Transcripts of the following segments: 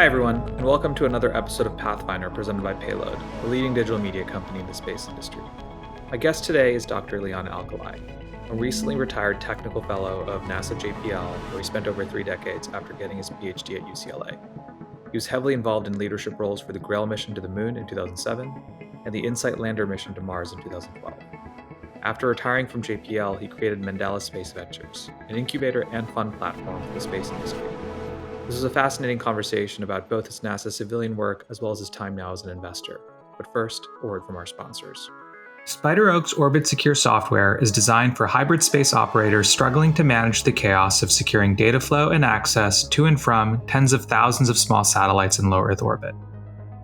everyone, and welcome to another episode of Pathfinder presented by Payload, a leading digital media company in the space industry. My guest today is Dr. Leon Alkalai, a recently retired technical fellow of NASA JPL, where he spent over 3 decades after getting his PhD at UCLA. He was heavily involved in leadership roles for the GRAIL mission to the Moon in 2007 and the InSight lander mission to Mars in 2012. After retiring from JPL, he created Mandala Space Ventures, an incubator and fund platform for the space industry. This is a fascinating conversation about both his NASA civilian work as well as his time now as an investor. But first, a word from our sponsors. SpiderOak's Orbit Secure software is designed for hybrid space operators struggling to manage the chaos of securing data flow and access to and from tens of thousands of small satellites in low Earth orbit.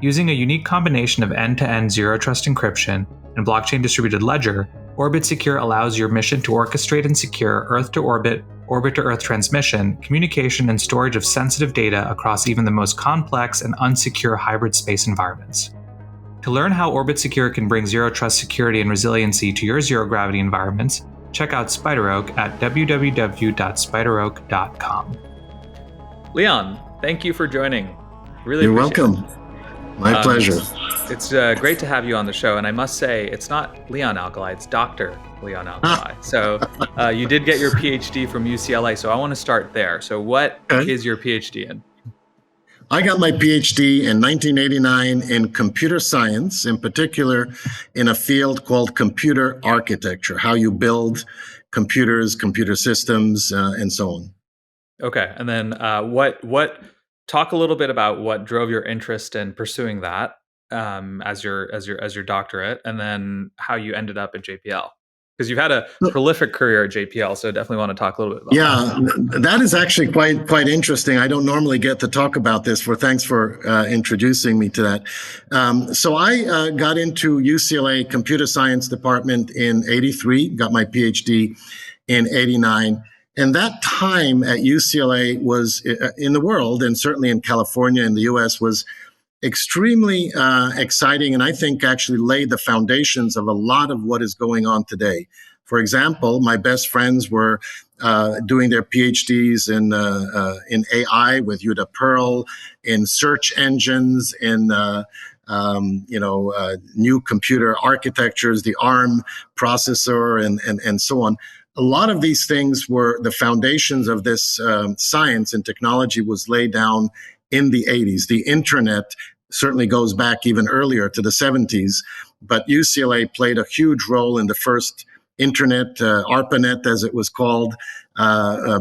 Using a unique combination of end-to-end zero-trust encryption and blockchain distributed ledger, Orbit Secure allows your mission to orchestrate and secure Earth-to-orbit, orbit-to-Earth transmission, communication, and storage of sensitive data across even the most complex and unsecure hybrid space environments. To learn how Orbit Secure can bring zero-trust security and resiliency to your zero-gravity environments, check out SpiderOak at www.spideroak.com. Leon, thank you for joining. Really You're welcome. My pleasure. It's great to have you on the show, and I must say, it's not Leon Alkalai, it's Dr. Leon Alkalai. So you did get your PhD from UCLA, so I want to start there. So what is your PhD in? I got my PhD in 1989 in computer science, in particular in a field called computer architecture, how you build computers, computer systems, and so on. Okay, and then talk a little bit about what drove your interest in pursuing that as your doctorate, and then how you ended up at JPL, because you've had a prolific career at JPL. So definitely want to talk a little bit about that. That is actually quite interesting. I don't normally get to talk about this. Thanks for introducing me to that. So I got into UCLA Computer Science Department in '83, got my PhD in '89. And that time at UCLA was in the world, and certainly in California in the US, was extremely exciting, and I think actually laid the foundations of a lot of what is going on today. For example, my best friends were doing their PhDs in AI with Yuda Pearl, in search engines, in new computer architectures, the ARM processor, and so on. A lot of these things were the foundations of this science and technology was laid down in the 80s. The internet certainly goes back even earlier to the 70s, but UCLA played a huge role in the first internet, ARPANET as it was called,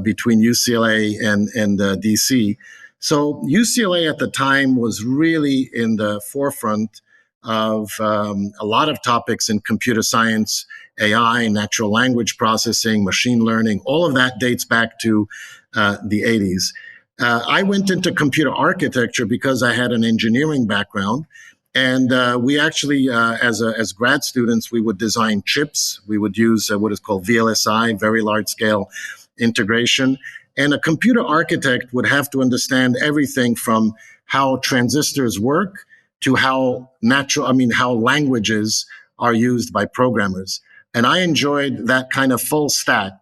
between UCLA and DC. So UCLA at the time was really in the forefront of a lot of topics in computer science, AI, natural language processing, machine learning. All of that dates back to the 80s. I went into computer architecture because I had an engineering background. And we actually, as grad students, we would design chips. We would use what is called VLSI, very large scale integration. And a computer architect would have to understand everything from how transistors work to how languages are used by programmers. And I enjoyed that kind of full stack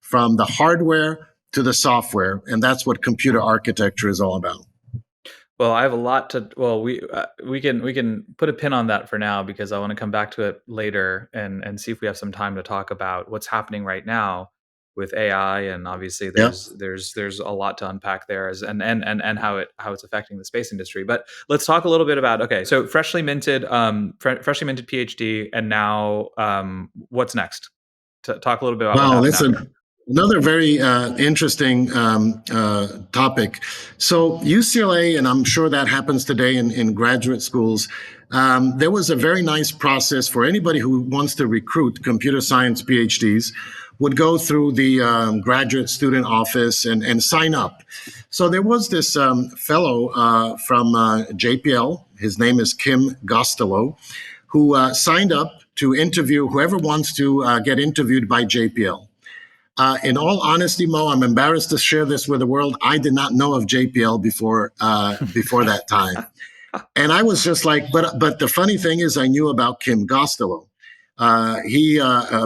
from the hardware to the software. And that's what computer architecture is all about. Well, I have a lot to. Well, we can put a pin on that for now, because I want to come back to it later and see if we have some time to talk about what's happening right now with AI, and obviously there's a lot to unpack there, and how it's affecting the space industry. But let's talk a little bit about so freshly minted PhD, and now what's next? Talk a little bit about. Wow, listen. Another very interesting topic. So UCLA, and I'm sure that happens today in graduate schools, there was a very nice process for anybody who wants to recruit computer science PhDs would go through the graduate student office and sign up. So there was this fellow from JPL, his name is Kim Gostelow, who signed up to interview whoever wants to get interviewed by JPL. In all honesty, Mo, I'm embarrassed to share this with the world. I did not know of JPL before that time. And I was just like, but the funny thing is I knew about Kim Gostelow. He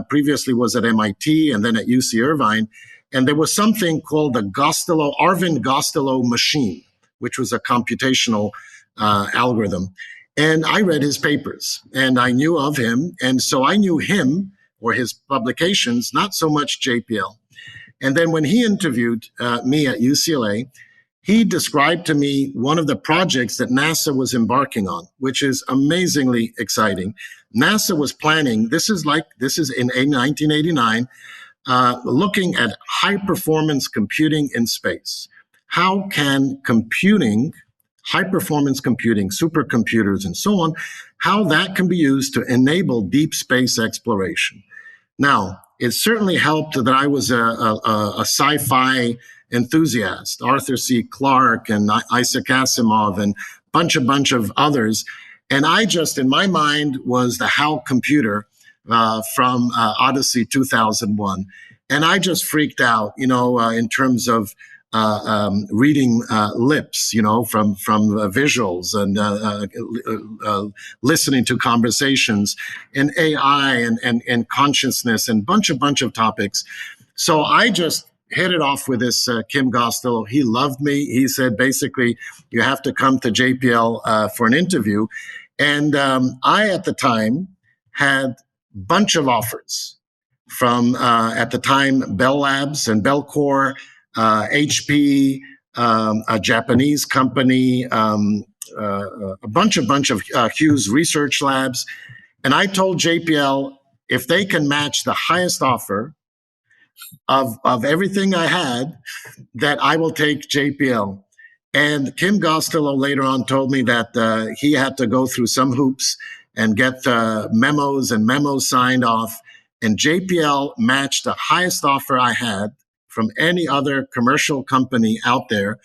previously was at MIT and then at UC Irvine. And there was something called the Arvind Gostelow machine. which was a computational algorithm. And I read his papers and I knew of him. And so I knew him or his publications, not so much JPL. And then when he interviewed me at UCLA, he described to me one of the projects that NASA was embarking on, which is amazingly exciting. NASA was planning, this is in 1989, looking at high performance computing in space. How can computing, high performance computing, supercomputers, and so on, how that can be used to enable deep space exploration? Now, it certainly helped that I was a sci-fi enthusiast, Arthur C. Clarke and Isaac Asimov and bunch of others. And I just, in my mind, was the HAL computer from Odyssey 2001. And I just freaked out, in terms of reading lips, from visuals and listening to conversations and AI and consciousness and bunch of topics. So I just hit it off with this Kim Costello. He loved me. He said, basically, you have to come to JPL for an interview. And I, at the time, had bunch of offers from, at the time, Bell Labs and Bellcore, HP, a Japanese company, a bunch of Hughes Research Labs. And I told JPL, if they can match the highest offer of everything I had, that I will take JPL. And Kim Costello later on told me that he had to go through some hoops and get memos signed off. And JPL matched the highest offer I had from any other commercial company out there.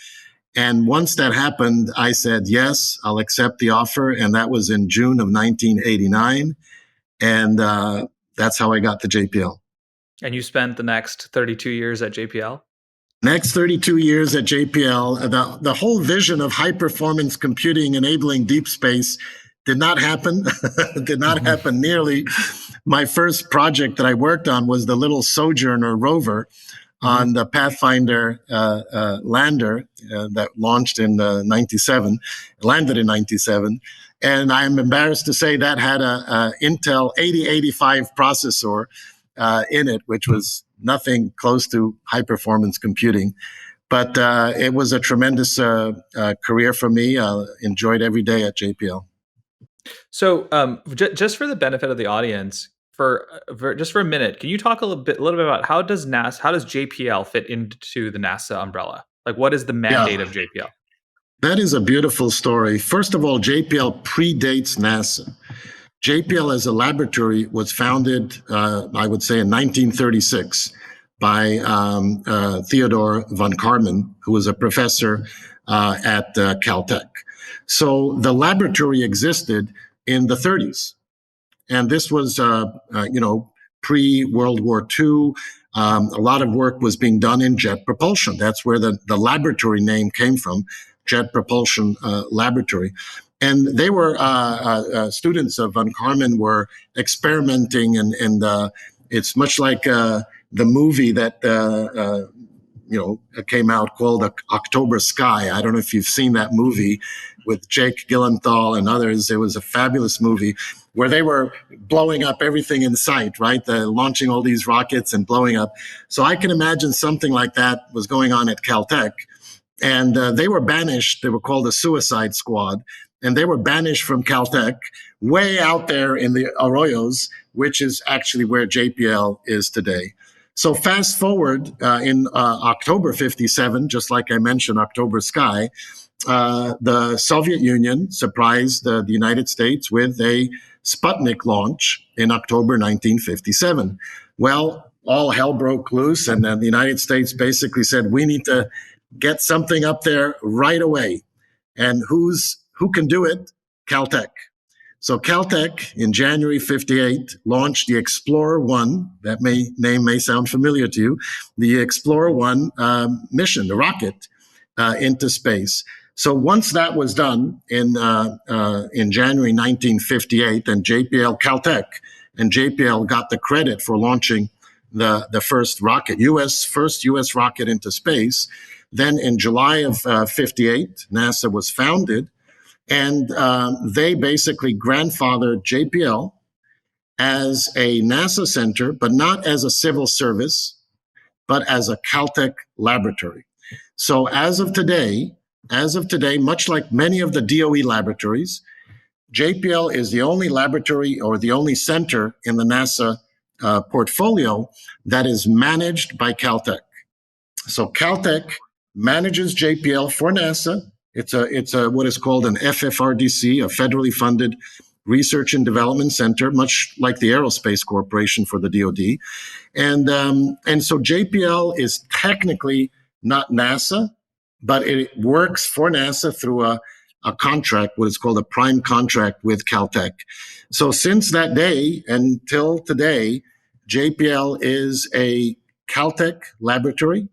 And once that happened, I said, yes, I'll accept the offer. And that was in June of 1989. And that's how I got the JPL. And you spent the next 32 years at JPL? Next 32 years at JPL, the whole vision of high performance computing enabling deep space did not happen, did not happen nearly. My first project that I worked on was the little Sojourner rover on the Pathfinder lander that launched in 97, landed in 97. And I'm embarrassed to say that had a Intel 8085 processor in it, which was nothing close to high performance computing. But it was a tremendous career for me. Enjoyed every day at JPL. So just for the benefit of the audience, for just for a minute, can you talk a little bit about how does JPL fit into the NASA umbrella? Like, what is the mandate of JPL? That is a beautiful story. First of all, JPL predates NASA. JPL as a laboratory was founded, I would say, in 1936 by Theodore von Karman, who was a professor at Caltech. So the laboratory existed in the 30s. And this was, pre-World War II. A lot of work was being done in jet propulsion. That's where the laboratory name came from, Jet Propulsion Laboratory. And they were students of von Karman were experimenting, and it's much like the movie that came out called October Sky. I don't know if you've seen that movie with Jake Gyllenhaal and others. It was a fabulous movie where they were blowing up everything in sight, right? Launching all these rockets and blowing up. So I can imagine something like that was going on at Caltech. And they were banished. They were called a suicide squad. And they were banished from Caltech way out there in the Arroyos, which is actually where JPL is today. So fast forward in October 57, just like I mentioned, October Sky, the Soviet Union surprised the United States with a Sputnik launch in October 1957. Well, all hell broke loose, and then the United States basically said, we need to get something up there right away. And who can do it? Caltech. So Caltech in January 58 launched the Explorer 1. That name may sound familiar to you. The Explorer 1 mission, the rocket, into space. So once that was done in January 1958, and Caltech and JPL got the credit for launching the first rocket, first U.S. rocket into space. Then in July of 58, NASA was founded, and they basically grandfathered JPL as a NASA center, but not as a civil service, but as a Caltech laboratory. So as of today, much like many of the DOE laboratories, JPL is the only laboratory or the only center in the NASA portfolio that is managed by Caltech. So Caltech manages JPL for NASA. It's a what is called an FFRDC, a federally funded research and development center, much like the Aerospace Corporation for the DoD. And so JPL is technically not NASA, but it works for NASA through a contract, what is called a prime contract with Caltech. So since that day until today, JPL is a Caltech laboratory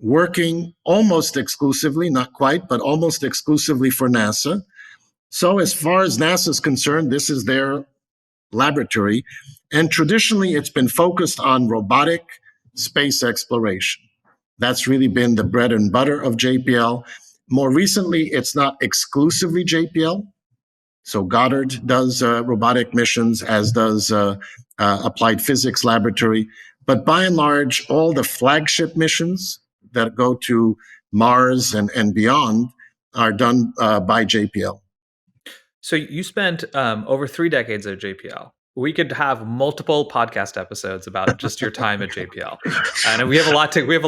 working almost exclusively, not quite, but almost exclusively for NASA. So as far as NASA is concerned, this is their laboratory. And traditionally, it's been focused on robotic space exploration. That's really been the bread and butter of JPL. More recently, it's not exclusively JPL. So Goddard does robotic missions, as does Applied Physics Laboratory. But by and large, all the flagship missions that go to Mars and beyond are done by JPL. So you spent over 3 decades at JPL. We could have multiple podcast episodes about just your time at JPL, and we have a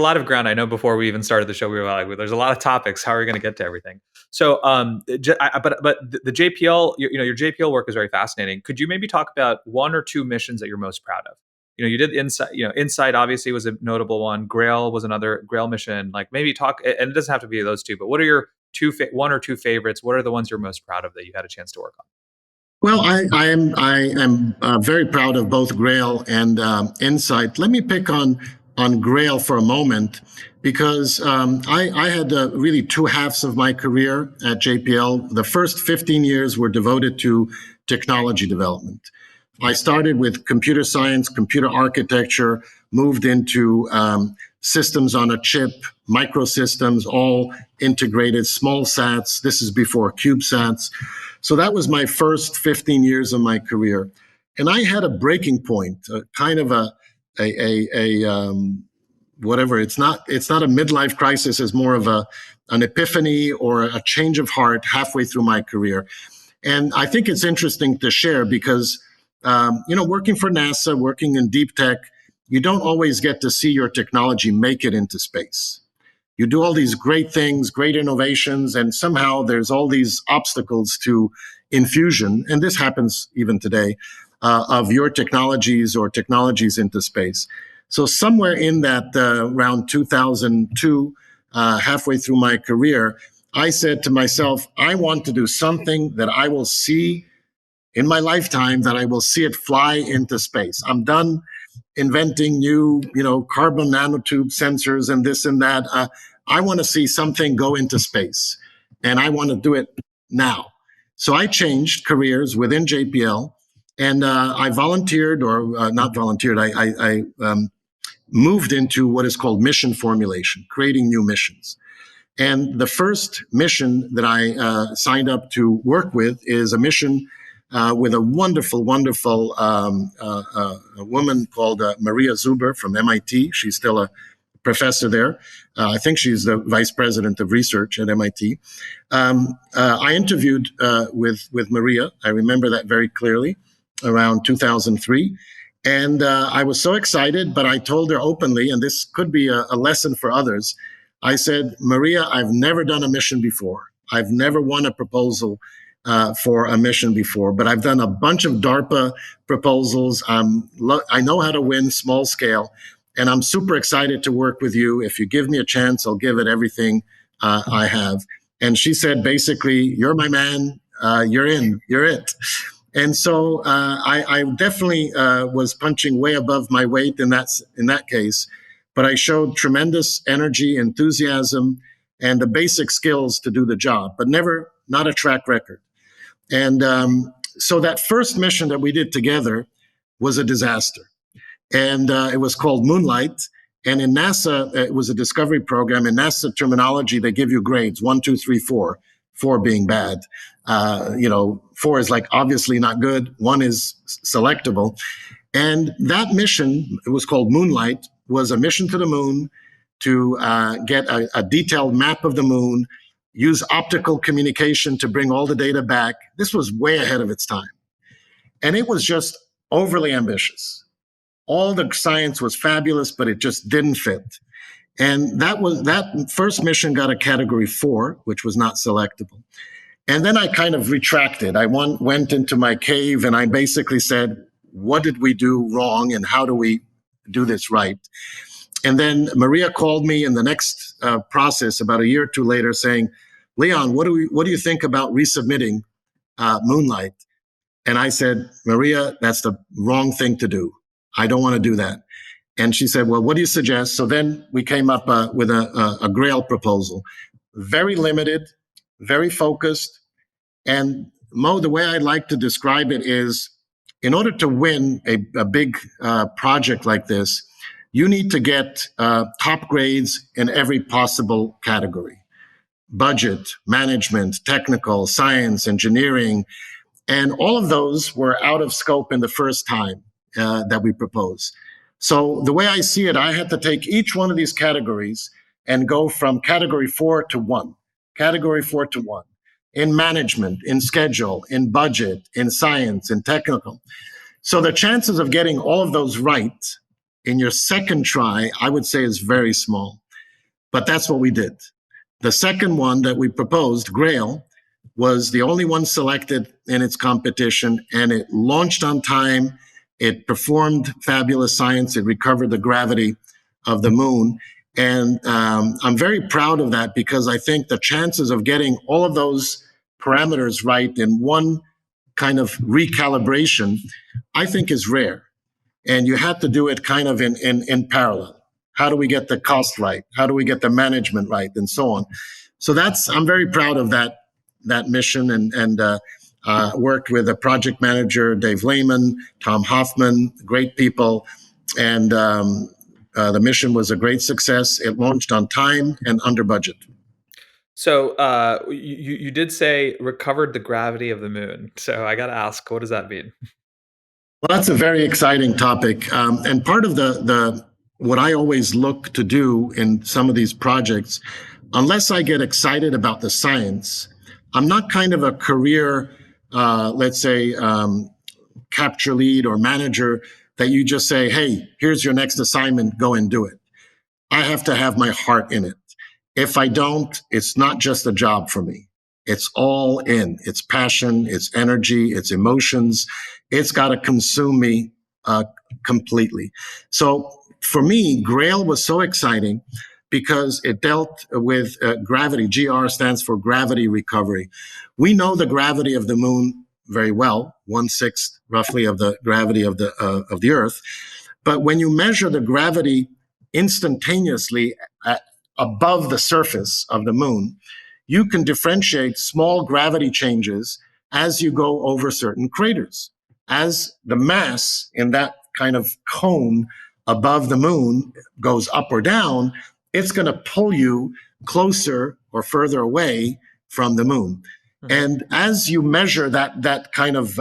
lot of ground. I know before we even started the show, we were like, well, "There's a lot of topics. How are we going to get to everything?" So, but the JPL, your JPL work is very fascinating. Could you maybe talk about one or two missions that you're most proud of? You did Insight. Insight obviously was a notable one. GRAIL was another GRAIL mission. Like maybe talk, and it doesn't have to be those two, but what are your one or two favorites? What are the ones you're most proud of that you had a chance to work on? Well, I am very proud of both GRAIL and Insight. Let me pick on GRAIL for a moment because I had really two halves of my career at JPL. The first 15 years were devoted to technology development. I started with computer science, computer architecture, moved into systems on a chip, microsystems, all integrated, small sats. This is before CubeSats. So that was my first 15 years of my career. And I had a breaking point, kind of whatever. It's not a midlife crisis. It's more of an epiphany or a change of heart halfway through my career. And I think it's interesting to share because, working for NASA, working in deep tech, you don't always get to see your technology make it into space. You do all these great things, great innovations, and somehow there's all these obstacles to infusion, and this happens even today, of your technologies or technologies into space. So somewhere in that around 2002, halfway through my career, I said to myself, I want to do something that I will see in my lifetime, that I will see it fly into space. I'm done inventing new, carbon nanotube sensors and this and that. I want to see something go into space, and I want to do it now. So I changed careers within JPL, and I volunteered, or not volunteered. I moved into what is called mission formulation, creating new missions. And the first mission that I signed up to work with is a mission with a wonderful a woman called Maria Zuber from MIT. She's still a professor there. I think she's the vice president of research at MIT. I interviewed with Maria. I remember that very clearly, around 2003. And I was so excited, but I told her openly, and this could be a lesson for others. I said, Maria, I've never done a mission before. I've never won a proposal for a mission before, but I've done a bunch of DARPA proposals. I know how to win small scale, and I'm super excited to work with you. If you give me a chance, I'll give it everything I have. And she said, basically, you're my man. You're in. You're it. And so I definitely was punching way above my weight in that case, but I showed tremendous energy, enthusiasm, and the basic skills to do the job, but not a track record. And so that first mission that we did together was a disaster. and it was called Moonlight. And in NASA, it was a discovery program. In NASA terminology, they give you grades 1, 2, 3, 4, 4 being bad. 4 is like obviously not good, 1 is selectable. And that mission, it was called Moonlight, was a mission to the moon to get a detailed map of the moon, use optical communication to bring all the data back. This was way ahead of its time. And it was just overly ambitious. All the science was fabulous, but it just didn't fit. And that first mission got a category 4, which was not selectable. And then I kind of retracted. I went into my cave and I basically said, what did we do wrong and how do we do this right? And then Maria called me in the next process about a year or two later saying, Leon, what do you think about resubmitting Moonlight? And I said, Maria, that's the wrong thing to do. I don't want to do that. And she said, well, what do you suggest? So then we came up with a GRAIL proposal. Very limited, very focused. And Mo, the way I like to describe it is, in order to win a big project like this, you need to get top grades in every possible category. Budget, management, technical, science, engineering, and all of those were out of scope in the first time that we proposed. So the way I see it, I had to take each one of these categories and go from category 4 to 1, category 4 to 1, in management, in schedule, in budget, in science, in technical. So the chances of getting all of those right in your second try, I would say, is very small. But that's what we did. The second one that we proposed, GRAIL, was the only one selected in its competition, and it launched on time. It performed fabulous science. It recovered the gravity of the moon. And I'm very proud of that because I think the chances of getting all of those parameters right in one kind of recalibration, I think is rare. And you have to do it kind of in parallel. How do we get the cost right? How do we get the management right? And so on. So I'm very proud of that mission and worked with a project manager, Dave Lehman, Tom Hoffman, great people. And the mission was a great success. It launched on time and under budget. So you did say recovered the gravity of the moon. So I got to ask, what does that mean? Well, that's a very exciting topic. And part of the what I always look to do in some of these projects, unless I get excited about the science, I'm not kind of a career, let's say, capture lead or manager that you just say, hey, here's your next assignment, go and do it. I have to have my heart in it. If I don't, it's not just a job for me. It's all in. It's passion, it's energy, it's emotions. It's got to consume me completely. So for me, GRAIL was so exciting because it dealt with gravity. GR stands for gravity recovery. We know the gravity of the moon very well, 1/6 roughly of the gravity of the Earth. But when you measure the gravity instantaneously above the surface of the moon, you can differentiate small gravity changes as you go over certain craters. As the mass in that kind of cone above the moon goes up or down, it's going to pull you closer or further away from the moon. Mm-hmm. And as you measure that kind of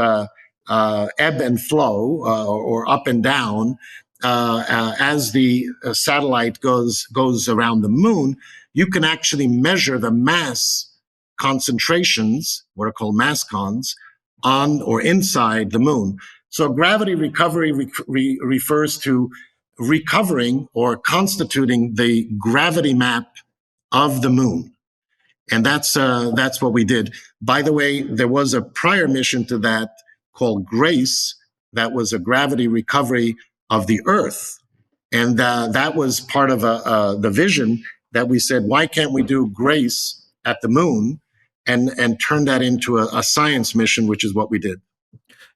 ebb and flow or up and down, as the satellite goes around the moon, you can actually measure the mass concentrations, what are called mass cons, on or inside the moon. So gravity recovery refers to recovering or constituting the gravity map of the moon. And that's what we did. By the way, there was a prior mission to that called GRACE. That was a gravity recovery of the Earth. And that was part of the vision that we said, why can't we do GRACE at the moon and turn that into a science mission, which is what we did.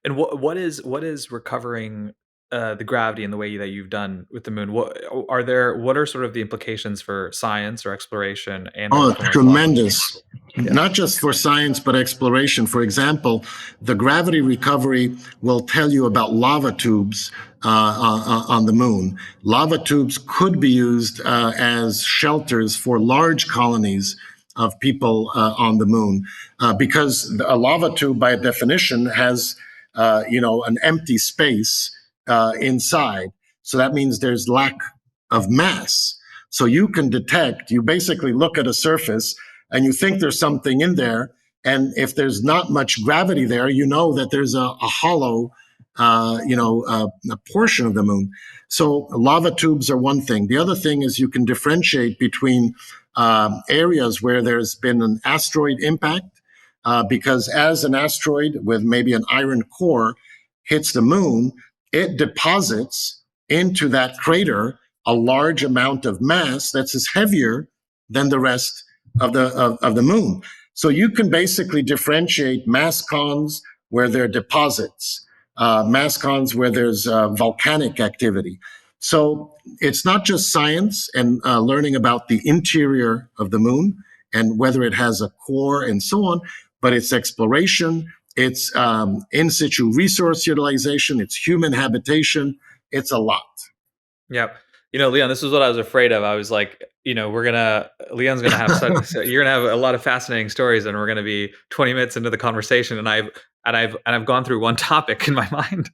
And what is recovering the gravity in the way that you've done with the moon? What are sort of the implications for science or exploration and tremendous. Yeah. Not just for science, but exploration. For example, the gravity recovery will tell you about lava tubes on the moon. Lava tubes could be used as shelters for large colonies of people on the moon, because a lava tube, by definition, has an empty space inside. So that means there's lack of mass. So you can detect. You basically look at a surface and you think there's something in there, and if there's not much gravity there, you know that there's a hollow a portion of the moon. So lava tubes are one thing. The other thing is you can differentiate between areas where there's been an asteroid impact, because as an asteroid with maybe an iron core hits the moon, it deposits into that crater a large amount of mass that's heavier than the rest of the moon. So you can basically differentiate mass cons where there are deposits, mass cons where there's volcanic activity. So it's not just science and learning about the interior of the moon and whether it has a core and so on, but it's exploration, it's in situ resource utilization, it's human habitation, it's a lot. Yep. Leon, this is what I was afraid of. I was like, Leon's gonna have you're gonna have a lot of fascinating stories, and we're gonna be 20 minutes into the conversation, and I've gone through one topic in my mind.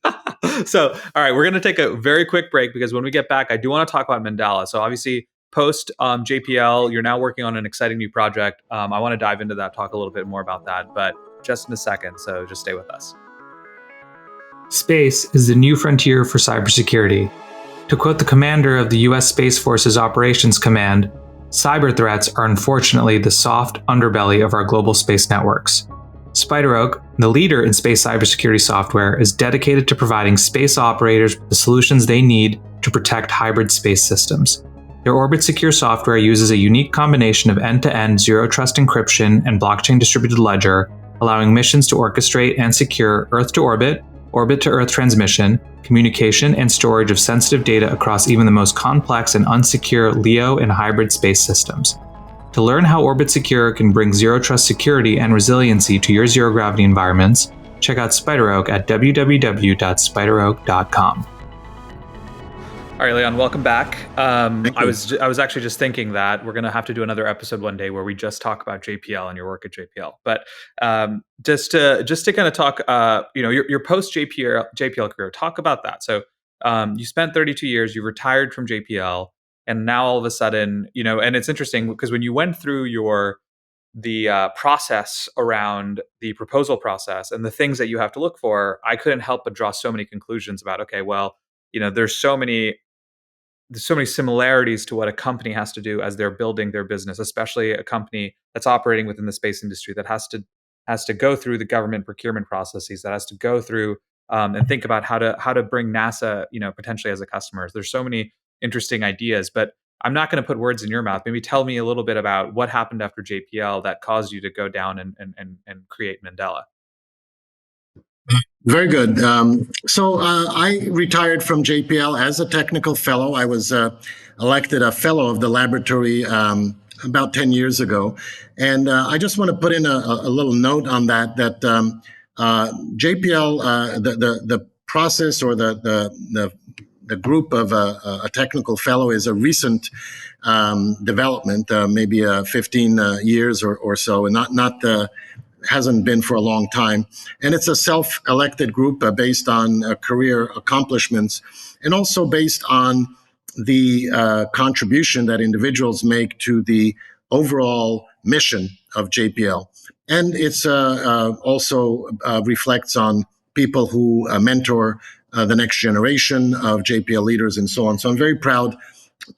So, all right, we're gonna take a very quick break because when we get back, I do want to talk about Mandala. So, obviously, post JPL, you're now working on an exciting new project. I want to dive into that, talk a little bit more about that, but just in a second. So, just stay with us. Space is the new frontier for cybersecurity. To quote the commander of the U.S. Space Force's Operations Command, cyber threats are unfortunately the soft underbelly of our global space networks. SpiderOak, the leader in space cybersecurity software, is dedicated to providing space operators with the solutions they need to protect hybrid space systems. Their Orbit Secure software uses a unique combination of end-to-end zero-trust encryption and blockchain distributed ledger, allowing missions to orchestrate and secure Earth-to-orbit, orbit-to-Earth transmission, communication, and storage of sensitive data across even the most complex and unsecure LEO and hybrid space systems. To learn how Orbit Secure can bring zero-trust security and resiliency to your zero-gravity environments, check out SpiderOak at www.spideroak.com. All right, Leon, welcome back. I was actually just thinking that we're going to have to do another episode one day where we just talk about JPL and your work at JPL. But just to kind of talk, your post JPL career, talk about that. So you spent 32 years, you retired from JPL, and now all of a sudden, and it's interesting because when you went through the process around the proposal process and the things that you have to look for, I couldn't help but draw so many conclusions about, okay, well, there's so many similarities to what a company has to do as they're building their business, especially a company that's operating within the space industry that has to go through the government procurement processes, that has to go through and think about how to bring NASA, potentially as a customer. There's so many interesting ideas, but I'm not going to put words in your mouth. Maybe tell me a little bit about what happened after JPL that caused you to go down and create Mandala. Very good. So I retired from JPL as a technical fellow. I was elected a fellow of the laboratory about 10 years ago. And I just want to put in a little note on that JPL, the process or the group of a technical fellow is a recent development, maybe 15 years or so, and not hasn't been for a long time. And it's a self-elected group based on career accomplishments and also based on the contribution that individuals make to the overall mission of JPL. And it's also reflects on people who mentor the next generation of JPL leaders and so on. So I'm very proud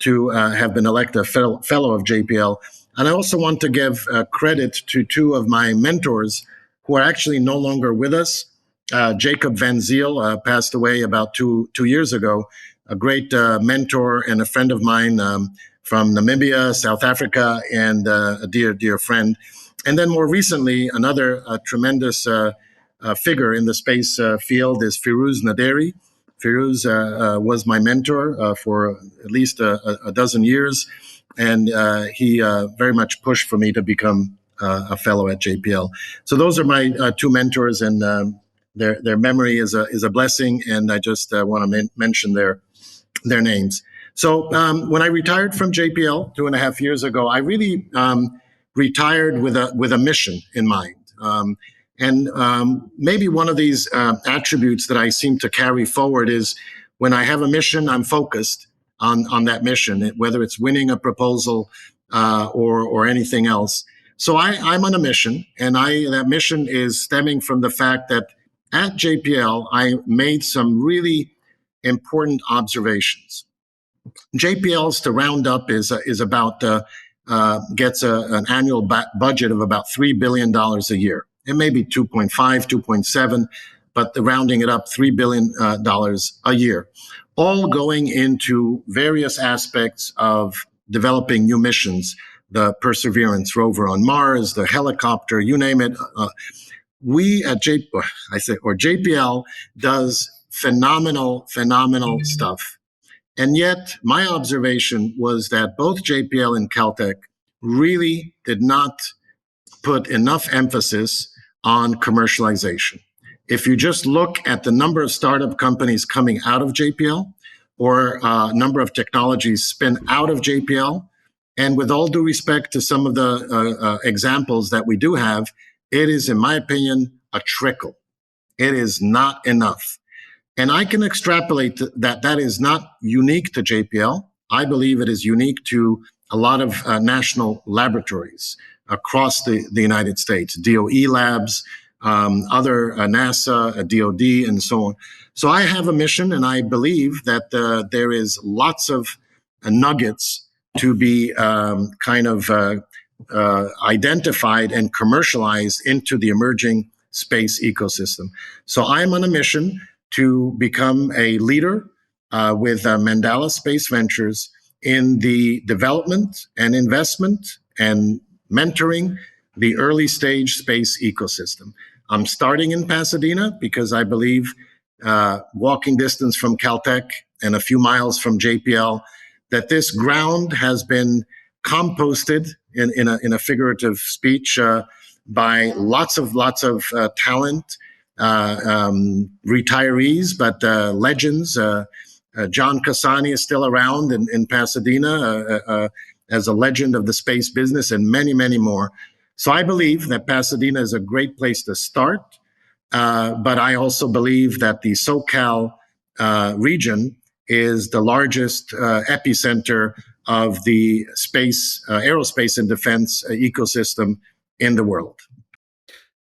to have been elected a fellow of JPL. And I also want to give credit to two of my mentors who are actually no longer with us. Jacob Van Ziel passed away about two years ago, a great mentor and a friend of mine from Namibia, South Africa, and a dear friend. And then more recently, another tremendous figure in the space field is Firuz Naderi. Firuz was my mentor for at least a dozen years, and he very much pushed for me to become a fellow at JPL. So those are my two mentors, and their memory is a blessing, and I just want to mention their names. So when I retired from JPL 2.5 years ago, I really retired with a mission in mind. And maybe one of these attributes that I seem to carry forward is when I have a mission, I'm focused on that mission, whether it's winning a proposal or anything else. So I'm on a mission, and that mission is stemming from the fact that at JPL, I made some really important observations. JPL's, to round up, is about gets an annual budget of about $3 billion a year. It may be 2.5, 2.7, but the rounding it up, $3 billion a year, all going into various aspects of developing new missions. The Perseverance rover on Mars, the helicopter, you name it. We at JPL does phenomenal stuff. And yet, my observation was that both JPL and Caltech really did not put enough emphasis on commercialization. If you just look at the number of startup companies coming out of JPL or number of technologies spin out of JPL, and with all due respect to some of the examples that we do have, it is, in my opinion, a trickle. It is not enough. And I can extrapolate that is not unique to JPL. I believe it is unique to a lot of national laboratories across the United States, DOE labs, other NASA, DOD, and so on. So I have a mission, and I believe that there is lots of nuggets to be identified and commercialized into the emerging space ecosystem. So I'm on a mission to become a leader with Mandala Space Ventures in the development and investment and mentoring the early stage space ecosystem. I'm starting in Pasadena because I believe walking distance from Caltech and a few miles from JPL, that this ground has been composted in a figurative speech by lots of talent, retirees, but legends. John Cassani is still around in Pasadena as a legend of the space business, and many more. So I believe that Pasadena is a great place to start, but I also believe that the SoCal region is the largest epicenter of the space, aerospace and defense ecosystem in the world.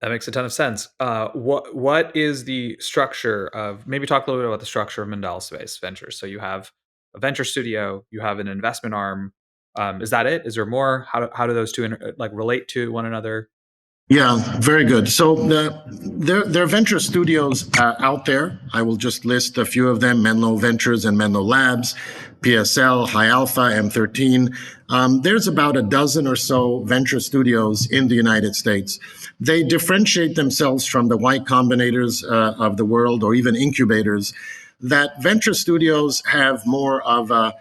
That makes a ton of sense. What is the structure of? Maybe talk a little bit about the structure of Mandala Space Ventures. So you have a venture studio, you have an investment arm. Is that it? Is there more? How do those two relate to one another? Yeah, very good. So there are venture studios out there. I will just list a few of them: Menlo Ventures and Menlo Labs, PSL, High Alpha, M13. There's about a dozen or so venture studios in the United States. They differentiate themselves from the Y Combinators of the world, or even incubators. That venture studios have more of a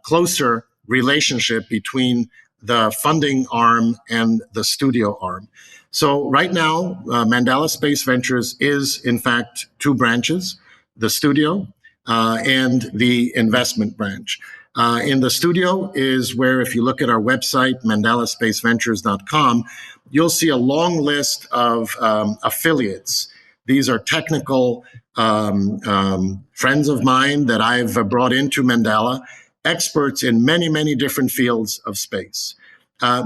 closer relationship between the funding arm and the studio arm. So right now, Mandala Space Ventures is, in fact, two branches: the studio and the investment branch. In the studio is where, if you look at our website, mandalasspaceventures.com, you'll see a long list of affiliates. These are technical friends of mine that I've brought into Mandala, experts in many different fields of space.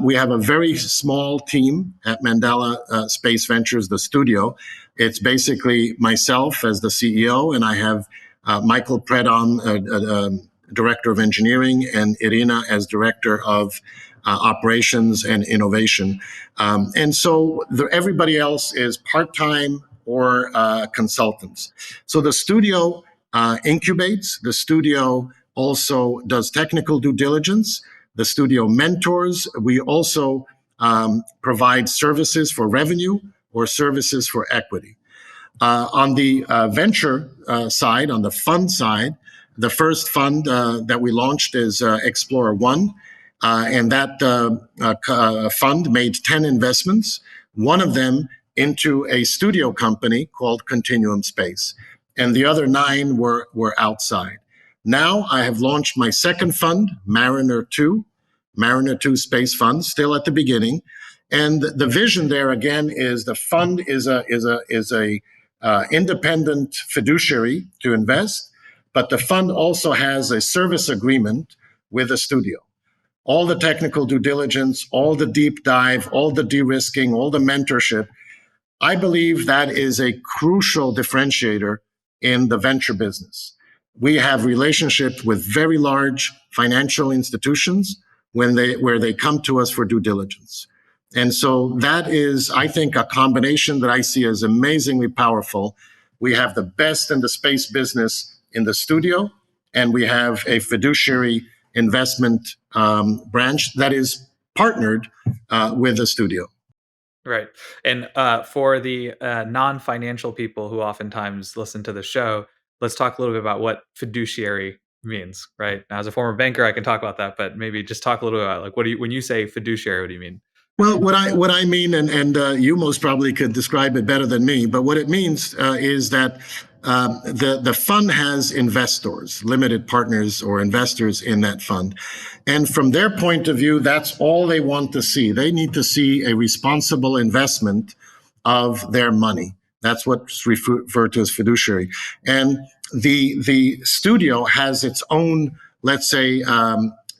We have a very small team at Mandala Space Ventures, the studio. It's basically myself as the CEO, and I have Michael Predon, Director of Engineering, and Irina as Director of Operations and Innovation. And so everybody else is part-time or consultants. So the studio incubates. The studio also does technical due diligence. The studio mentors. We also provide services for revenue or services for equity. On the venture side, on the fund side, the first fund that we launched is Explorer One, and that fund made 10 investments. One of them into a studio company called Continuum Space, and the other 9 were outside. Now I have launched my second fund, Mariner 2 Space Fund, still at the beginning. And the vision there again is the fund is a independent fiduciary to invest, but the fund also has a service agreement with the studio. All the technical due diligence, all the deep dive, all the de-risking, all the mentorship. I believe that is a crucial differentiator in the venture business. We have relationships with very large financial institutions where they come to us for due diligence. And so that is, I think, a combination that I see as amazingly powerful. We have the best in the space business in the studio, and we have a fiduciary investment branch that is partnered with the studio. Right. And for the non-financial people who oftentimes listen to the show, let's talk a little bit about what fiduciary means, right? Now, as a former banker, I can talk about that, but maybe just talk a little bit about like when you say fiduciary, what do you mean? Well, what I mean, and you most probably could describe it better than me, but what it means is that the fund has investors, limited partners or investors in that fund, and from their point of view, that's all they want to see. They need to see a responsible investment of their money. That's what's referred to as fiduciary, and the studio has its own, let's say,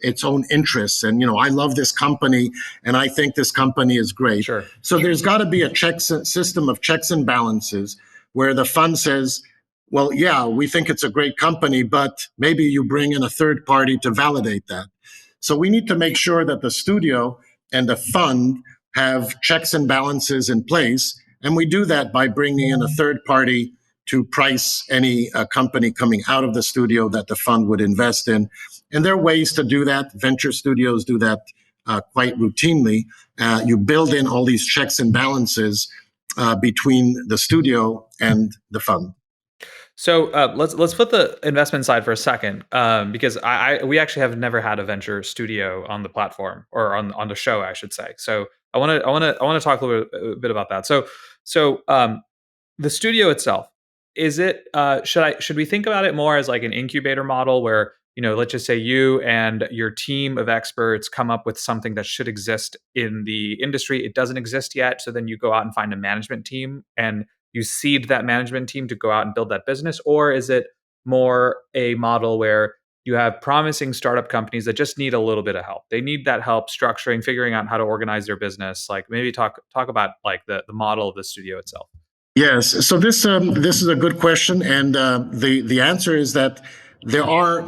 its own interests. And, I love this company and I think this company is great. Sure. So there's got to be a system of checks and balances where the fund says, well, yeah, we think it's a great company, but maybe you bring in a third party to validate that. So we need to make sure that the studio and the fund have checks and balances in place. And we do that by bringing in a third party to price any company coming out of the studio that the fund would invest in. And there are ways to do that. Venture studios do that quite routinely. You build in all these checks and balances between the studio and the fund. So let's put the investment side for a second, because we actually have never had a venture studio on the platform or on the show, I should say. So I want to talk a bit about that. So the studio itself, is it should we think about it more as like an incubator model where, let's just say you and your team of experts come up with something that should exist in the industry. It doesn't exist yet, so then you go out and find a management team and you seed that management team to go out and build that business? Or is it more a model where you have promising startup companies that just need a little bit of help? They need that help structuring, figuring out how to organize their business. Like maybe talk about like the model of the studio itself. Yes. So this is a good question, and the answer is that there are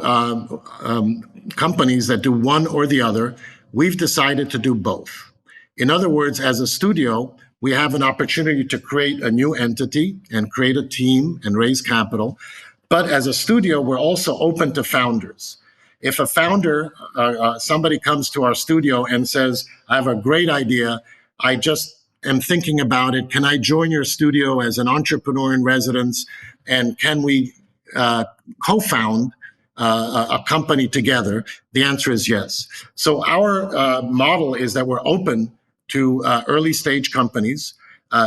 companies that do one or the other. We've decided to do both. In other words, as a studio, we have an opportunity to create a new entity and create a team and raise capital. But as a studio, we're also open to founders. If a founder, somebody comes to our studio and says, I have a great idea, I just am thinking about it. Can I join your studio as an entrepreneur in residence? And can we co-found a company together? The answer is yes. So our model is that we're open to early stage companies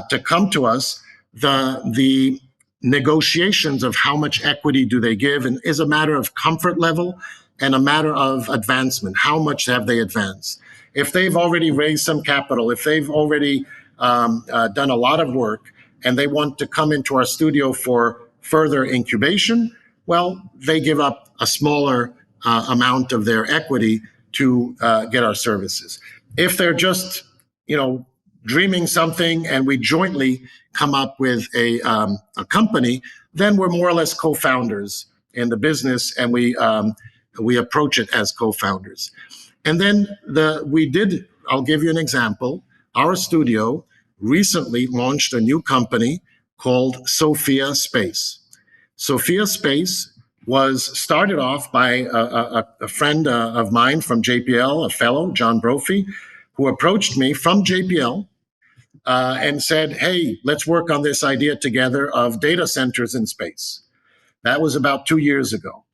to come to us. The negotiations of how much equity do they give and is a matter of comfort level and a matter of advancement. How much have they advanced? If they've already raised some capital, if they've already done a lot of work and they want to come into our studio for further incubation, well, they give up a smaller amount of their equity to get our services. If they're just, dreaming something and we jointly come up with a company, then we're more or less co-founders in the business, and we approach it as co-founders. And then I'll give you an example. Our studio recently launched a new company called Sophia Space. Sophia Space was started off by a friend of mine from JPL, a fellow, John Brophy, who approached me from JPL and said, hey, let's work on this idea together of data centers in space. That was about 2 years ago.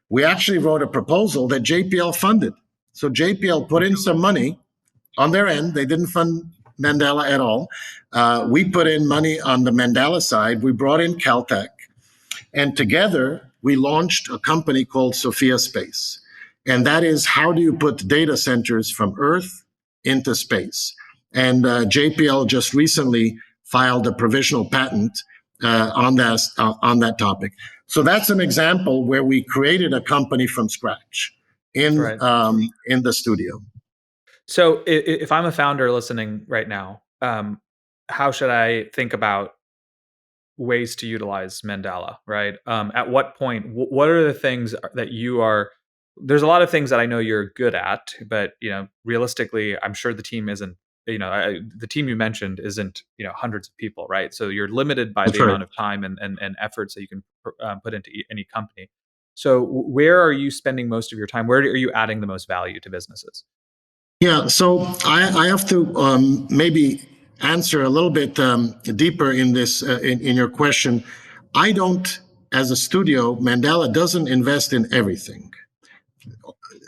We actually wrote a proposal that JPL funded. So JPL put in some money on their end. They didn't fund Mandala at all. We put in money on the Mandala side. We brought in Caltech, and together we launched a company called Sophia Space. And that is, how do you put data centers from Earth into space? And JPL just recently filed a provisional patent on that topic. So that's an example where we created a company from scratch Right. in the studio. So if I'm a founder listening right now, how should I think about ways to utilize Mandala, right? At what point, what are the things that you are, there's a lot of things that I know you're good at, but, realistically, I'm sure the team isn't, the team you mentioned isn't, hundreds of people, right? So you're limited by That's the right. amount of time and efforts that you can put into any company. So where are you spending most of your time? Where are you adding the most value to businesses? Yeah, so I have to maybe answer a little bit deeper in this in your question. I don't, as a studio, Mandala doesn't invest in everything.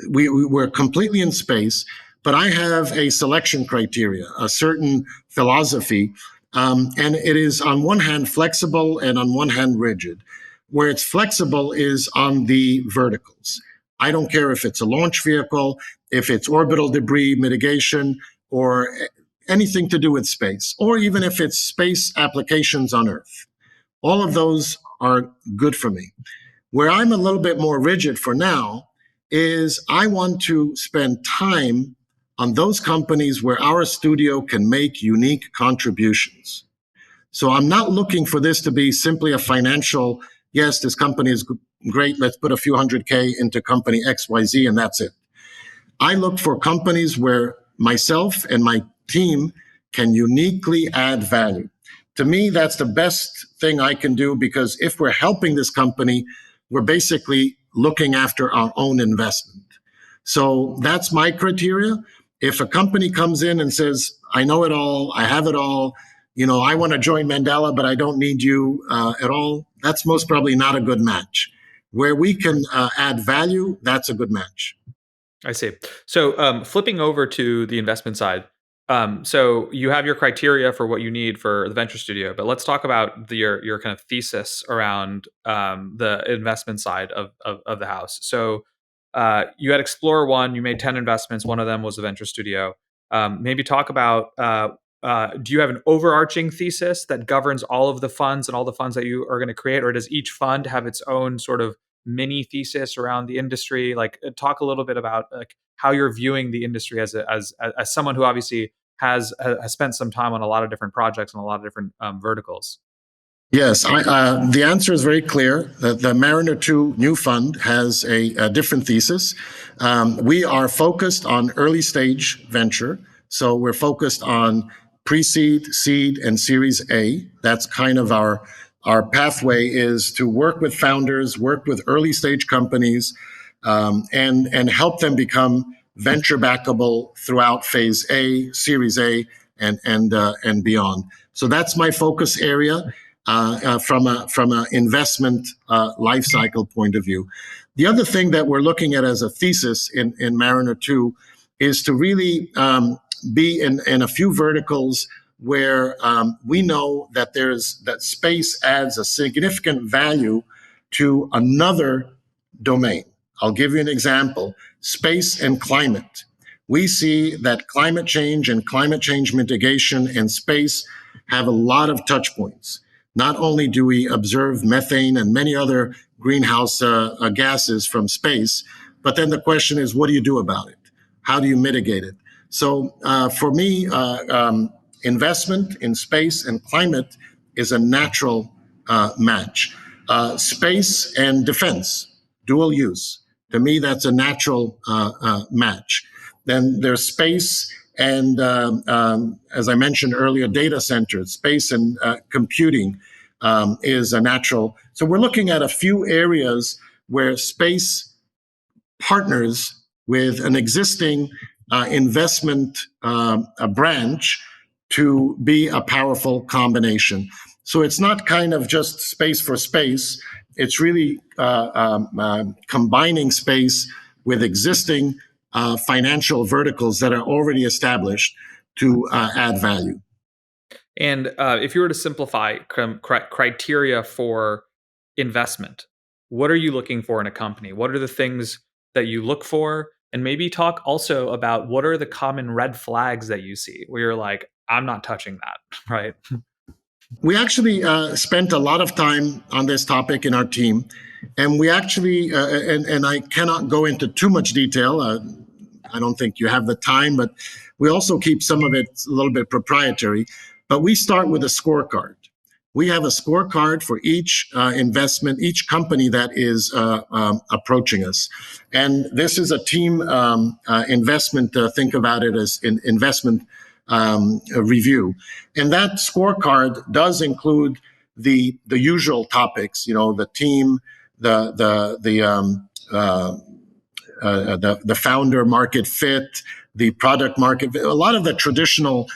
We're completely in space, but I have a selection criteria, a certain philosophy, and it is on one hand flexible and on one hand rigid. Where it's flexible is on the verticals. I don't care if it's a launch vehicle, if it's orbital debris mitigation, or anything to do with space, or even if it's space applications on Earth. All of those are good for me. Where I'm a little bit more rigid for now is I want to spend time on those companies where our studio can make unique contributions. So I'm not looking for this to be simply a financial, yes, this company is great, let's put a few hundred K into company XYZ and that's it. I look for companies where myself and my team can uniquely add value. To me, that's the best thing I can do, because if we're helping this company, we're basically looking after our own investment. So that's my criteria. If a company comes in and says, I know it all, I have it all, I want to join Mandala, but I don't need you at all, that's most probably not a good match. Where we can add value, that's a good match. I see. So flipping over to the investment side, so you have your criteria for what you need for the venture studio, but let's talk about your kind of thesis around the investment side of the house. So you had Explorer One, you made 10 investments. One of them was a venture studio. Maybe talk about, do you have an overarching thesis that governs all of the funds and all the funds that you are going to create, or does each fund have its own sort of mini thesis around the industry? Like, talk a little bit about like how you're viewing the industry as someone who obviously has spent some time on a lot of different projects and a lot of different verticals. Yes, the answer is very clear. The Mariner 2 new fund has a different thesis. We are focused on early stage venture. So we're focused on pre-seed, seed, and Series A. That's kind of our pathway, is to work with founders, work with early stage companies, and help them become venture backable throughout phase A, Series A, and beyond. So that's my focus area from a investment life cycle point of view. The other thing that we're looking at as a thesis in Mariner 2 is to really be in a few verticals where we know that that space adds a significant value to another domain. I'll give you an example: space and climate. We see that climate change and climate change mitigation and space have a lot of touch points. Not only do we observe methane and many other greenhouse gases from space, but then the question is, what do you do about it? How do you mitigate it? So for me, investment in space and climate is a natural match. Space and defense, dual use. To me, that's a natural match. Then there's space and, as I mentioned earlier, data centers, space and computing is a natural. So we're looking at a few areas where space partners with an existing investment branch to be a powerful combination. So it's not kind of just space for space. It's really combining space with existing financial verticals that are already established. to add value. And if you were to simplify criteria for investment, what are you looking for in a company? What are the things that you look for? And maybe talk also about what are the common red flags that you see where you're like, I'm not touching that, right? We actually spent a lot of time on this topic in our team, and we actually, and I cannot go into too much detail. I don't think you have the time, but we also keep some of it a little bit proprietary. But we start with a scorecard. We have a scorecard for each investment, each company that is approaching us. And this is a team investment. Think about it as an investment review. And that scorecard does include the usual topics, the team, the founder market fit, the product market fit. A lot of the traditional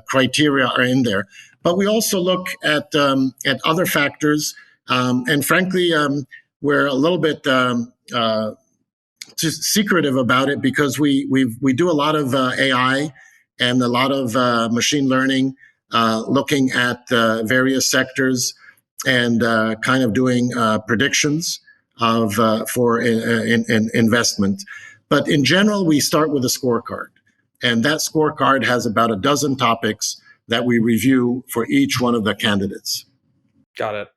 criteria are in there, but we also look at other factors. And frankly, we're a little bit just secretive about it because we do a lot of AI and a lot of machine learning, looking at various sectors and kind of doing predictions of for investment. But in general, we start with a scorecard, and that scorecard has about a dozen topics that we review for each one of the candidates. Got it.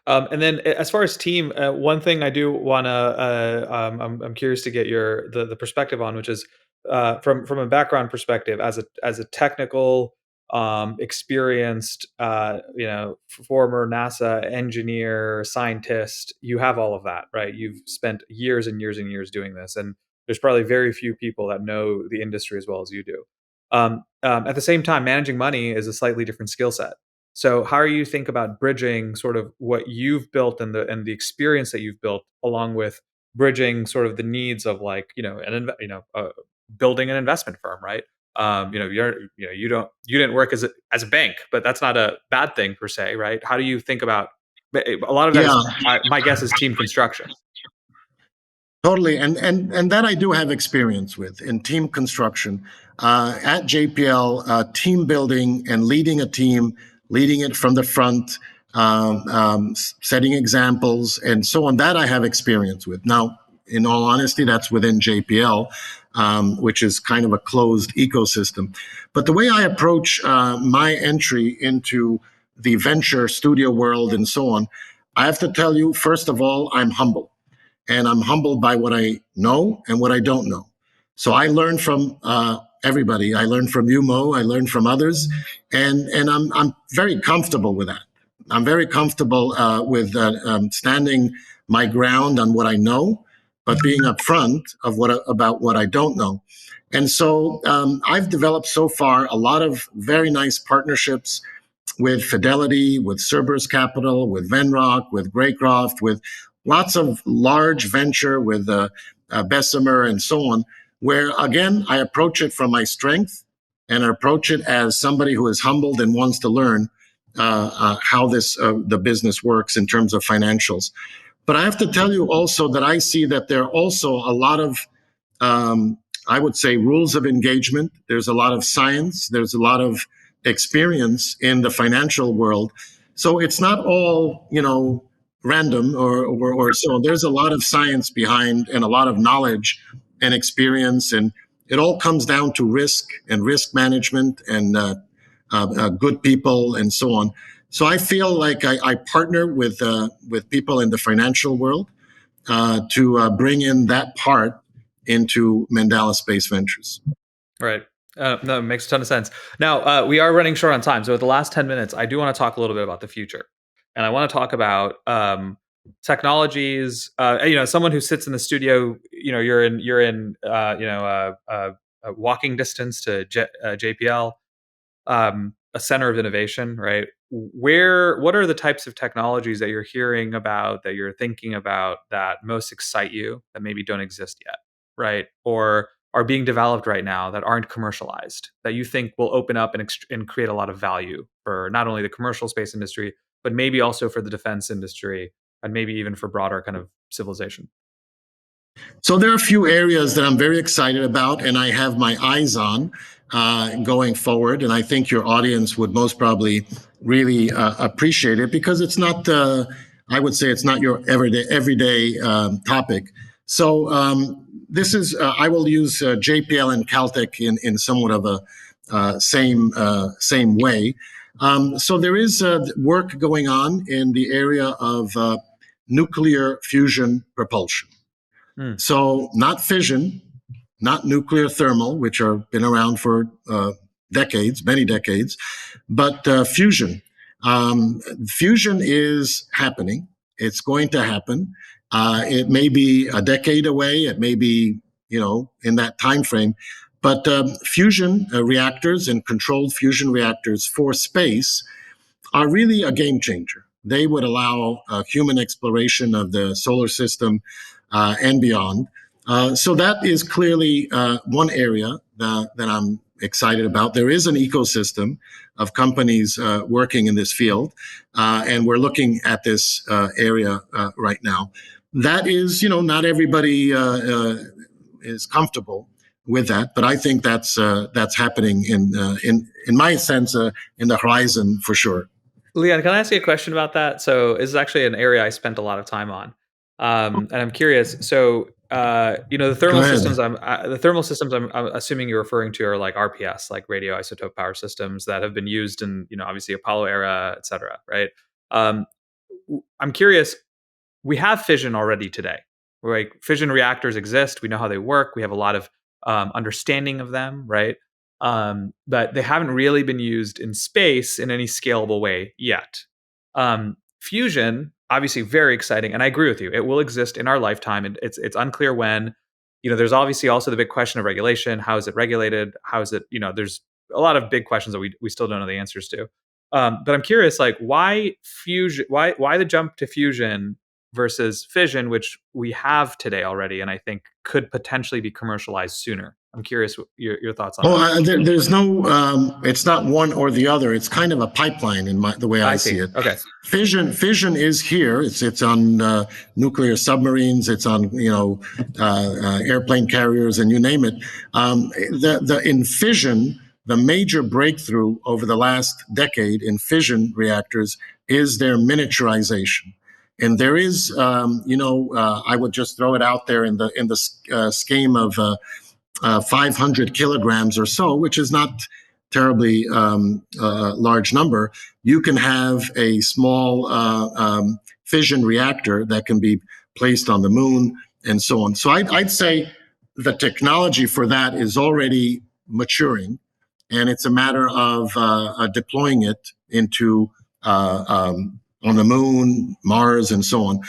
And then as far as team, one thing I do want to, I'm curious to get the perspective on, which is from a background perspective, as a technical, experienced, former NASA engineer, scientist, you have all of that, right? You've spent years and years and years doing this, and there's probably very few people that know the industry as well as you do. At the same time, managing money is a slightly different skill set. So how do you think about bridging sort of what you've built and the experience that you've built along with bridging sort of the needs of like, building an investment firm, right? You didn't work as a bank, but that's not a bad thing per se, right? How do you think about a lot of that Yeah, is my guess is team construction. totally, and that I do have experience with in team construction at JPL, team building and leading a team, leading it from the front, setting examples, and so on. That I have experience with. Now, in all honesty, that's within JPL, which is kind of a closed ecosystem. But the way I approach my entry into the venture studio world and so on, I have to tell you, first of all, I'm humble, and I'm humbled by what I know and what I don't know. So I learn from everybody. I learn from you, Mo. I learn from others, and I'm very comfortable with that. I'm very comfortable with standing my ground on what I know, but being upfront of about what I don't know. And so I've developed so far a lot of very nice partnerships with Fidelity, with Cerberus Capital, with Venrock, with Greycroft, with lots of large venture, with Bessemer and so on, where again, I approach it from my strength and I approach it as somebody who is humbled and wants to learn how the business works in terms of financials. But I have to tell you also that I see that there are also a lot of um, I would say, rules of engagement. There's a lot of science. There's a lot of experience in the financial world. So it's not all, random or so. There's a lot of science behind and a lot of knowledge and experience. And it all comes down to risk and risk management and good people and so on. So I feel like I partner with people in the financial world to bring in that part into Mandala Space Ventures. Right. No, it makes a ton of sense. Now, we are running short on time. So, with the last 10 minutes, I do want to talk a little bit about the future. And I want to talk about technologies. Someone who sits in the studio, you're in walking distance to JPL, a center of innovation, right? What are the types of technologies that you're hearing about, that you're thinking about, that most excite you, that maybe don't exist yet, right? Or are being developed right now that aren't commercialized, that you think will open up and create a lot of value for not only the commercial space industry, but maybe also for the defense industry and maybe even for broader kind of civilization? So there are a few areas that I'm very excited about, and I have my eyes on going forward. And I think your audience would most probably really appreciate it because it's not. I would say it's not your everyday topic. So this is. I will use JPL and Caltech in somewhat of a same way. So there is work going on in the area of nuclear fusion propulsion. Hmm. So not fission, not nuclear thermal, which are been around for decades, many decades, but fusion. Fusion is happening. It's going to happen. It may be a decade away. It may be, in that time frame. But fusion reactors and controlled fusion reactors for space are really a game changer. They would allow human exploration of the solar system and beyond. So that is clearly one area that I'm excited about. There is an ecosystem of companies working in this field, and we're looking at this area right now. That is, not everybody is comfortable with that, but I think that's happening in my sense in the horizon for sure. Leon, can I ask you a question about that? So this is actually an area I spent a lot of time on, and I'm curious. So the Go thermal systems. ahead. I'm assuming you're referring to are like RPS, like radioisotope power systems that have been used in obviously Apollo era, et cetera. Right. Um, I'm curious. We have fission already today. Right? Fission reactors exist. We know how they work. We have a lot of understanding of them, right? But they haven't really been used in space in any scalable way yet. Fusion, obviously, very exciting, and I agree with you. It will exist in our lifetime, and it's unclear when. There's obviously also the big question of regulation. How is it regulated? How is it? There's a lot of big questions that we still don't know the answers to. But I'm curious, like, why fusion? Why the jump to fusion versus fission, which we have today already, and I think could potentially be commercialized sooner. I'm curious your thoughts on Well, that. there's no. It's not one or the other. It's kind of a pipeline the way I I see see. it. Okay. Fission is here. It's on nuclear submarines. It's on airplane carriers, and you name it. In fission, the major breakthrough over the last decade in fission reactors is their miniaturization. And there is, I would just throw it out there in the scheme of 500 kilograms or so, which is not terribly large number. You can have a small fission reactor that can be placed on the moon and so on. So I'd say the technology for that is already maturing, and it's a matter of deploying it into on the moon, Mars, and so on.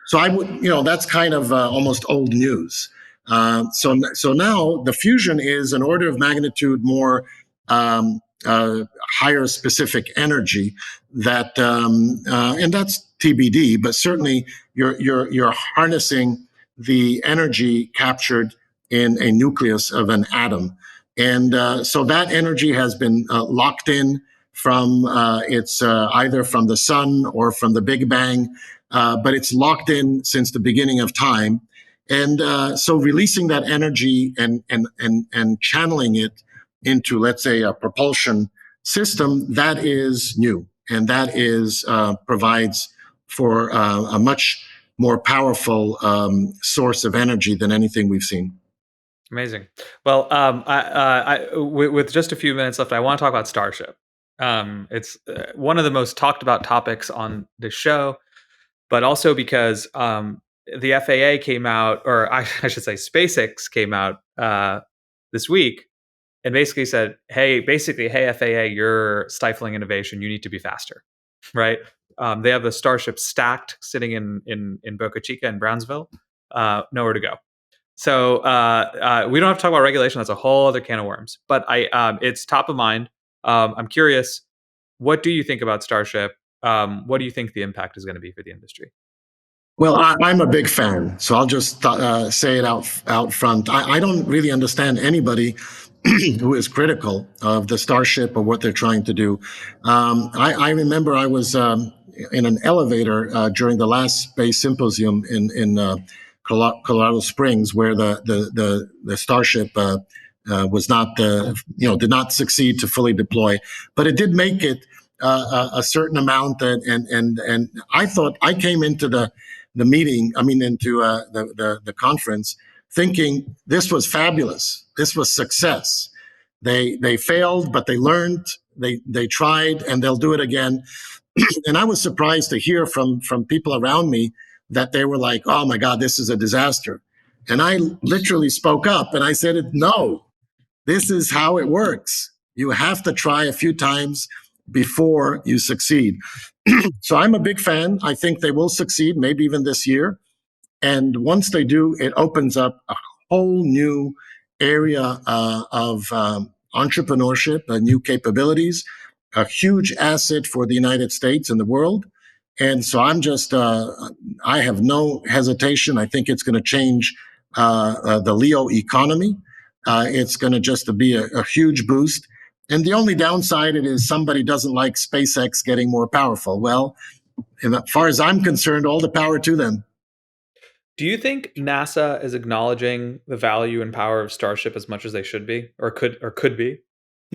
So I would, that's kind of almost old news. So now the fusion is an order of magnitude more higher specific energy and that's TBD, but certainly you're harnessing the energy captured in a nucleus of an atom. And so that energy has been locked in from it's either from the sun or from the Big Bang, but it's locked in since the beginning of time. And so releasing that energy and channeling it into, let's say, a propulsion system, that is new. And that is provides for a much more powerful source of energy than anything we've seen. Amazing. Well, with just a few minutes left, I want to talk about Starship. It's one of the most talked about topics on the show, but also because the FAA came out, or I should say, SpaceX came out this week and basically said, hey, FAA, you're stifling innovation. You need to be faster, right? They have the Starship stacked sitting in Boca Chica in Brownsville, nowhere to go. So we don't have to talk about regulation. That's a whole other can of worms. But it's top of mind. I'm curious, what do you think about Starship? What do you think the impact is going to be for the industry? Well, I'm a big fan, so I'll just say it out front. I don't really understand anybody who is critical of the Starship or what they're trying to do. I remember I was in an elevator during the last space symposium in Colorado Springs, where the Starship was not, did not succeed to fully deploy, but it did make it a certain amount. And I thought I came into the meeting, into the conference, thinking this was fabulous. This was success. They failed, but they learned. They tried, and they'll do it again. And I was surprised to hear from people around me that they were like, "Oh my God, this is a disaster." And I literally spoke up and I said, "No, this is how it works. You have to try a few times before you succeed." So I'm a big fan. I think they will succeed, maybe even this year. And once they do, it opens up a whole new area of entrepreneurship, new capabilities, a huge asset for the United States and the world. And so I have no hesitation. I think it's going to change the LEO economy. It's going to just be a huge boost. And the only downside it is somebody doesn't like SpaceX getting more powerful. Well, as far as I'm concerned, all the power to them. Do you think NASA is acknowledging the value and power of Starship as much as they should be, or could be?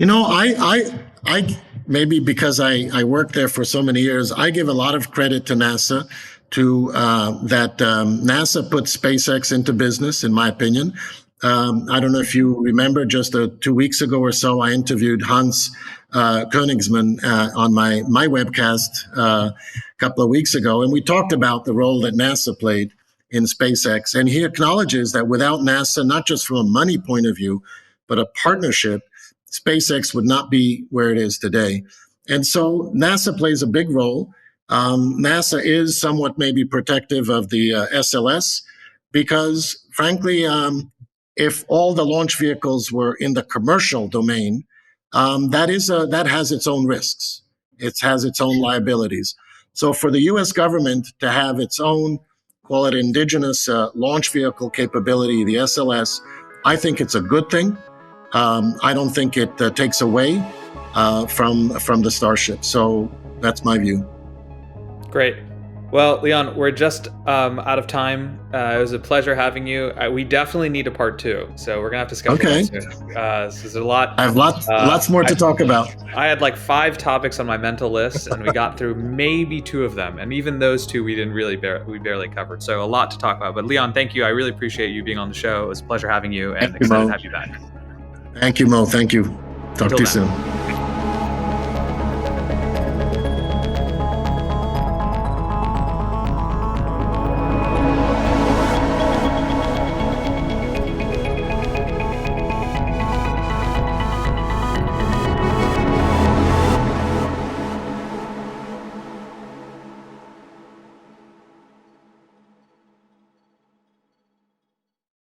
I maybe because I worked there for so many years, I give a lot of credit to NASA to that NASA put SpaceX into business, in my opinion. I don't know if you remember, just 2 weeks ago or so, I interviewed Hans Koenigsmann on my webcast a couple of weeks ago, and we talked about the role that NASA played in SpaceX. And he acknowledges that without NASA, not just from a money point of view, but a partnership, SpaceX would not be where it is today. And so NASA plays a big role. NASA is somewhat maybe protective of the SLS because, frankly, if all the launch vehicles were in the commercial domain, that has its own risks. It has its own liabilities. So for the U.S. government to have its own, call it indigenous launch vehicle capability, the SLS, I think it's a good thing. I don't think it takes away from the Starship. So that's my view. Great. Well, Leon, we're just out of time. It was a pleasure having you. We definitely need a part two, so we're gonna have to schedule Okay. that soon. This is a lot. I have lots more to talk about. I had like 5 topics on my mental list, and we got through maybe 2 of them, and even those 2 we didn't really we barely covered. So a lot to talk about. But Leon, thank you. I really appreciate you being on the show. It was a pleasure having you, and excited to have you back. Thank you, Mo. Thank you. Talk to you soon.